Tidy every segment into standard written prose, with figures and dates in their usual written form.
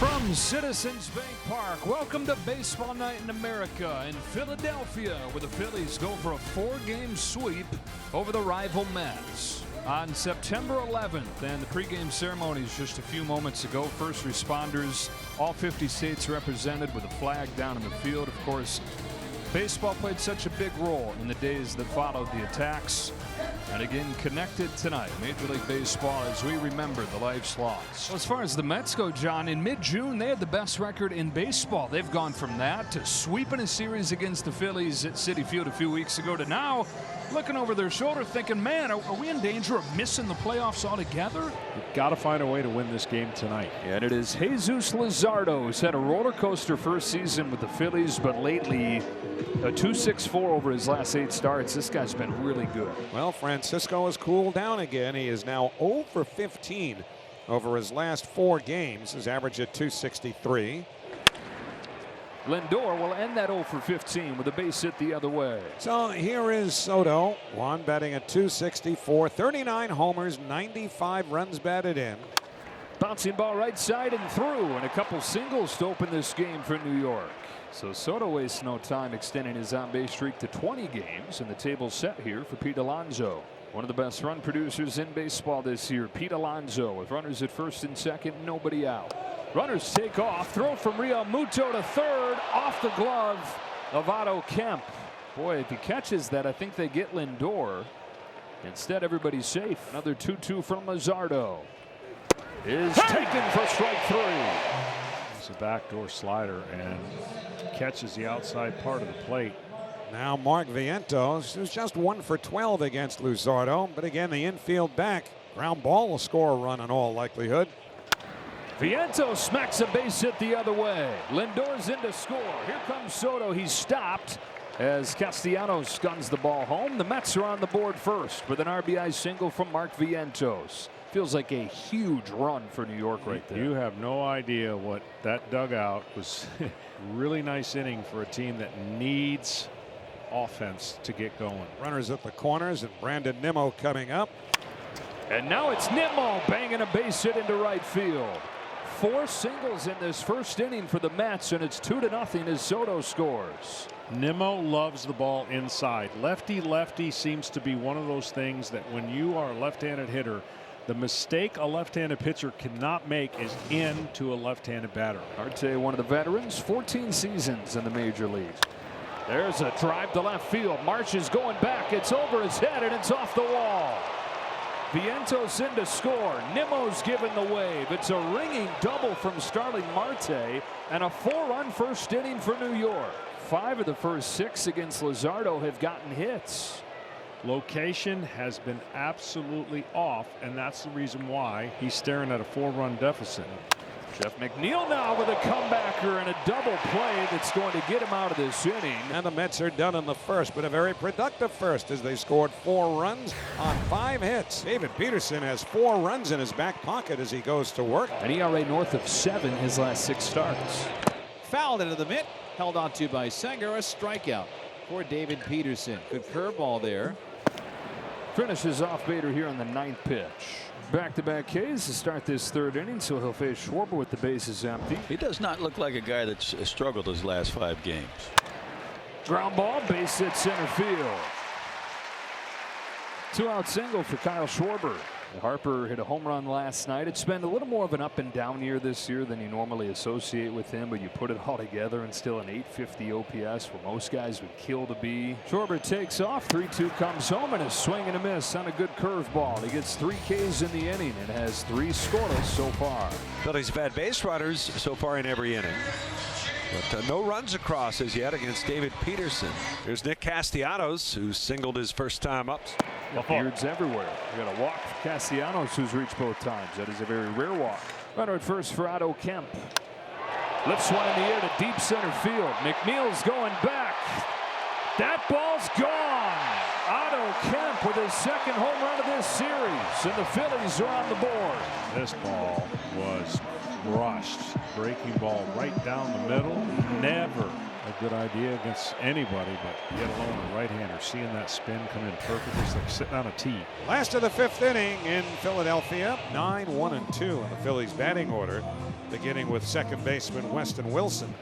From Citizens Bank Park, welcome to Baseball Night in America in Philadelphia, where the Phillies go for a 4-game sweep over the rival Mets. On September 11th, and the pregame ceremony is just a few moments ago. First responders, all 50 states represented with a flag down in the field. Of course, baseball played such a big role in the days that followed the attacks. And again, connected tonight, Major League Baseball, as we remember the lives lost. Well, as far as the Mets go, John, in mid-June, they had the best record in baseball. They've gone from that to sweeping a series against the Phillies at Citi Field a few weeks ago to now looking over their shoulder thinking, man, are we in danger of missing the playoffs altogether? You've got to find a way to win this game tonight. And it is Jesus Lazardo, who's had a roller coaster first season with the Phillies, but lately a 2.64 over his last 8 starts. This guy's been really good. Well, Francisco has cooled down again. He is now 0 for 15 over his last 4 games. His average at 263. Lindor will end that 0 for 15 with a base hit the other way. So here is Soto. Juan batting at 264, 39 homers, 95 runs batted in. Bouncing ball right side and through, and a couple singles to open this game for New York. So Soto wastes no time extending his on-base streak to 20 games, and the table's set here for Pete Alonso. One of the best run producers in baseball this year, Pete Alonso, with runners at first and second, nobody out. Runners take off, throw from Real Muto to third, off the glove of Otto Kemp. Boy, if he catches that, I think they get Lindor. Instead, everybody's safe. Another 2-2 from Lazardo is taken for strike 3. It's a backdoor slider and catches the outside part of the plate. Now Mark Vientos, who's just 1 for 12 against Lazardo, but again the infield back. Ground ball will score a run in all likelihood. Vientos smacks a base hit the other way. Lindor's in to score. Here comes Soto. He's stopped as Castellanos guns the ball home. The Mets are on the board first with an RBI single from Mark Vientos. Feels like a huge run for New York right there. You have no idea what that dugout was. Really nice inning for a team that needs offense to get going. Runners at the corners and Brandon Nimmo coming up. And now it's Nimmo banging a base hit into right field. 4 singles in this first inning for the Mets, and it's 2-0 as Soto scores. Nimmo loves the ball inside. Lefty seems to be one of those things that when you are a left-handed hitter, the mistake a left-handed pitcher cannot make is into a left-handed batter. Arte, one of the veterans, 14 seasons in the major leagues. There's a drive to left field. March is going back. It's over his head and it's off the wall. Vientos in to score. Nimmo's given the wave. It's a ringing double from Starling Marte and a 4-run first inning for New York. 5 of the first 6 against Lazardo have gotten hits. Location has been absolutely off, and that's the reason why he's staring at a 4-run deficit. Jeff McNeil now with a comebacker and a double play that's going to get him out of this inning. And the Mets are done in the first, but a very productive first as they scored 4 runs on 5 hits. David Peterson has 4 runs in his back pocket as he goes to work. An ERA north of 7 his last 6 starts. Fouled into the mitt, held on to by Sanger. A strikeout for David Peterson. Good curveball there. Finishes off Bader here on the 9th pitch. Back-to-back Ks to start this 3rd inning, so he'll face Schwarber with the bases empty. He does not look like a guy that's struggled his last 5 games. Ground ball, base hit center field. 2-out single for Kyle Schwarber. Harper hit a home run last night. It's been a little more of an up and down year this year than you normally associate with him, but you put it all together and still an 850 OPS where most guys would kill to be. Schwarber takes off, 3-2 comes home, and a swing and a miss on a good curveball. He gets 3 Ks in the inning and has 3 scoreless so far. Phillies have had base runners so far in every inning, but no runs across as yet against David Peterson. Here's Nick Castellanos, who singled his first time up. Beards everywhere. We got a walk for Castellanos, who's reached both times. That is a very rare walk. Runner at first for Otto Kemp. Lifts one in the air to deep center field. McNeil's going back. That ball's gone. Otto Kemp with his 2nd home run of this series, and the Phillies are on the board. This ball was crushed. Breaking ball right down the middle. Never a good idea against anybody, but yet alone a right-hander. Seeing that spin come in perfect, it's like sitting on a tee. Last of the 5th inning in Philadelphia. 9-1-2 in the Phillies batting order, beginning with second baseman Weston Wilson.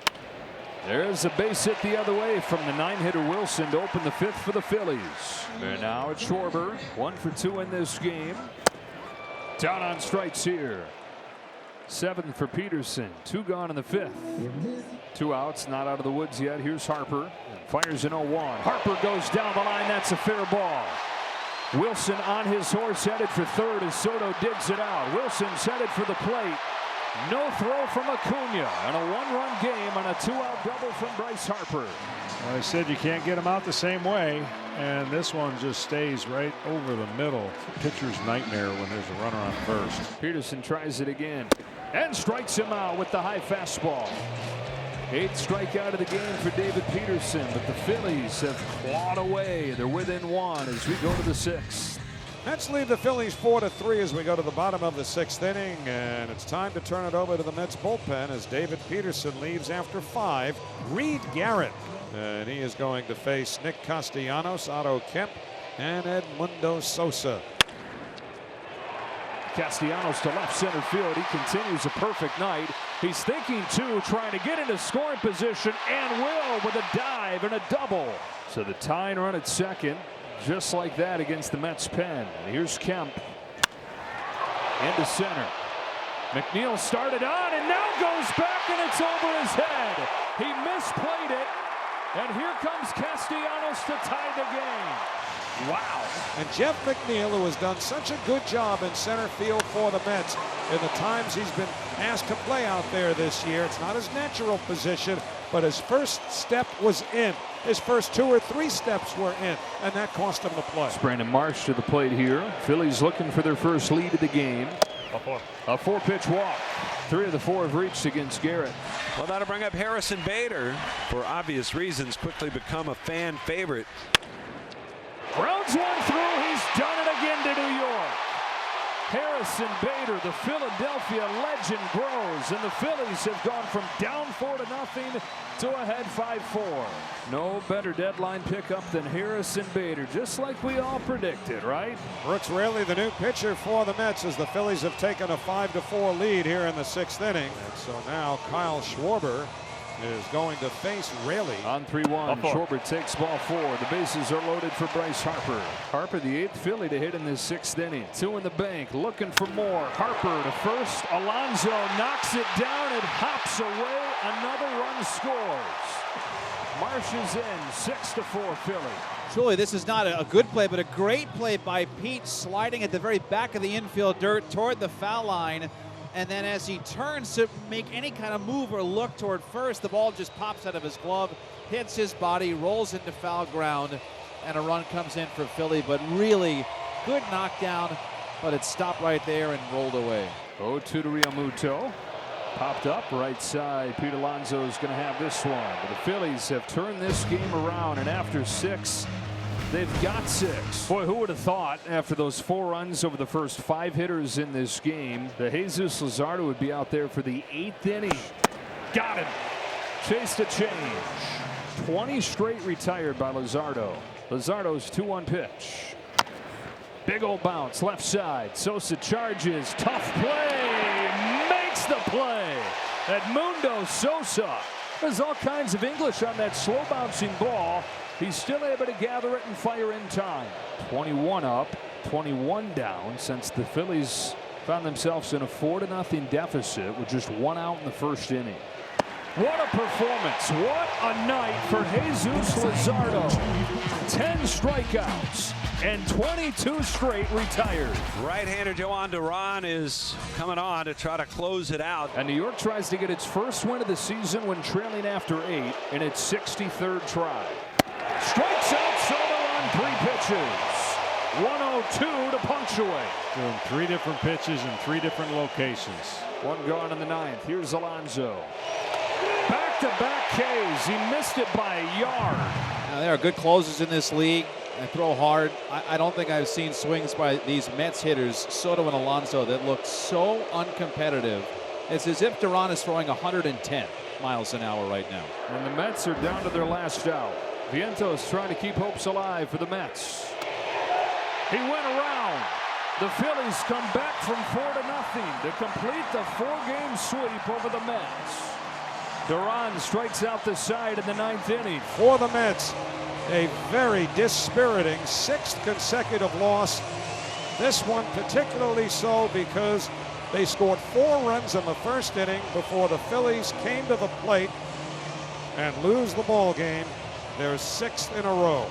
There's a base hit the other way from the 9-hitter Wilson to open the 5th for the Phillies. And now it's Schwarber, 1 for 2 in this game. Down on strikes here. 7th for Peterson. 2 gone in the 5th. 2 outs, not out of the woods yet. Here's Harper. Fires an 0-1. Harper goes down the line. That's a fair ball. Wilson on his horse, headed for third as Soto digs it out. Wilson's headed for the plate. No throw from Acuna, and a 1-run game on a 2-out double from Bryce Harper. Well, I said you can't get him out the same way, and this one just stays right over the middle. Pitcher's nightmare when there's a runner on first. Peterson tries it again and strikes him out with the high fastball. 8th strikeout of the game for David Peterson, but the Phillies have clawed away. They're within 1 as we go to the 6th. Mets lead the Phillies 4-3 as we go to the bottom of the 6th inning, and it's time to turn it over to the Mets bullpen as David Peterson leaves after 5. Reed Garrett, and he is going to face Nick Castellanos, Otto Kemp, and Edmundo Sosa. Castellanos to left center field. He continues a perfect night. He's thinking too, trying to get into scoring position, and will with a dive and a double. So the tying run at second, just like that against the Mets pen. And here's Kemp into center. McNeil started on and now goes back, and it's over his head. He misplayed it, and here comes Castellanos to tie the game. Wow. And Jeff McNeil, who has done such a good job in center field for the Mets in the times he's been asked to play out there this year. It's not his natural position, but his first step was in. His first 2 or 3 steps were in, and that cost him the play. It's Brandon Marsh to the plate here. Phillies looking for their first lead of the game. A 4-pitch walk. 3 of the 4 have reached against Garrett. Well, that'll bring up Harrison Bader, for obvious reasons, quickly become a fan favorite. Grounds one through. He's done it again to New York. Harrison Bader, the Philadelphia legend, grows, and the Phillies have gone from down 4-0 to ahead 5-4. No better deadline pickup than Harrison Bader, just like we all predicted, right? Brooks Raley, the new pitcher for the Mets, as the Phillies have taken a 5-4 lead here in the 6th inning. And so now Kyle Schwarber is going to face Raley. On 3-1, Schwarber takes ball 4. The bases are loaded for Bryce Harper. Harper, the 8th Philly to hit in this 6th inning. 2 in the bank, looking for more. Harper to first. Alonso knocks it down. It hops away. Another run scores. Marsh is in. 6-4 Philly. Truly, this is not a good play, but a great play by Pete, sliding at the very back of the infield dirt toward the foul line. And then as he turns to make any kind of move or look toward first, the ball just pops out of his glove, hits his body, rolls into foul ground, and a run comes in for Philly. But really good knockdown, but it stopped right there and rolled away. 0-2 to Realmuto. Popped up right side. Pete Alonso is going to have this one. But the Phillies have turned this game around, and after 6, they've got 6. Boy, who would have thought after those 4 runs over the first 5 hitters in this game that Jesus Lazardo would be out there for the 8th inning. Got him. Chase to change. 20 straight retired by Lazardo. Lazardo's 2-1 pitch. Big old bounce left side. Sosa charges. Tough play. Makes the play. Edmundo Sosa. There's all kinds of English on that slow bouncing ball. He's still able to gather it and fire in time. 21 up, 21 down since the Phillies found themselves in a 4-0 deficit with just 1 out in the first inning. What a performance. What a night for Jesus Lazardo. 10 strikeouts and 22 straight retired. Right-hander Joan Duran is coming on to try to close it out. And New York tries to get its first win of the season when trailing after 8 in its 63rd try. Strikes out Soto on 3 pitches. 102 to punctuate. Doing 3 different pitches in 3 different locations. 1 gone in the 9th. Here's Alonso. Back-to-back Ks. He missed it by a yard. Now, there are good closers in this league. They throw hard. I don't think I've seen swings by these Mets hitters, Soto and Alonso, that look so uncompetitive It's as if Duran is throwing 110 miles an hour right now. And the Mets are down to their last out. Vientos trying to keep hopes alive for the Mets. He went around. The Phillies come back from 4-0 to complete the 4-game sweep over the Mets. Duran strikes out the side in the 9th inning. For the Mets, a very dispiriting 6th consecutive loss. This one particularly so because they scored 4 runs in the 1st inning before the Phillies came to the plate and lose the ball game. Their 6th in a row.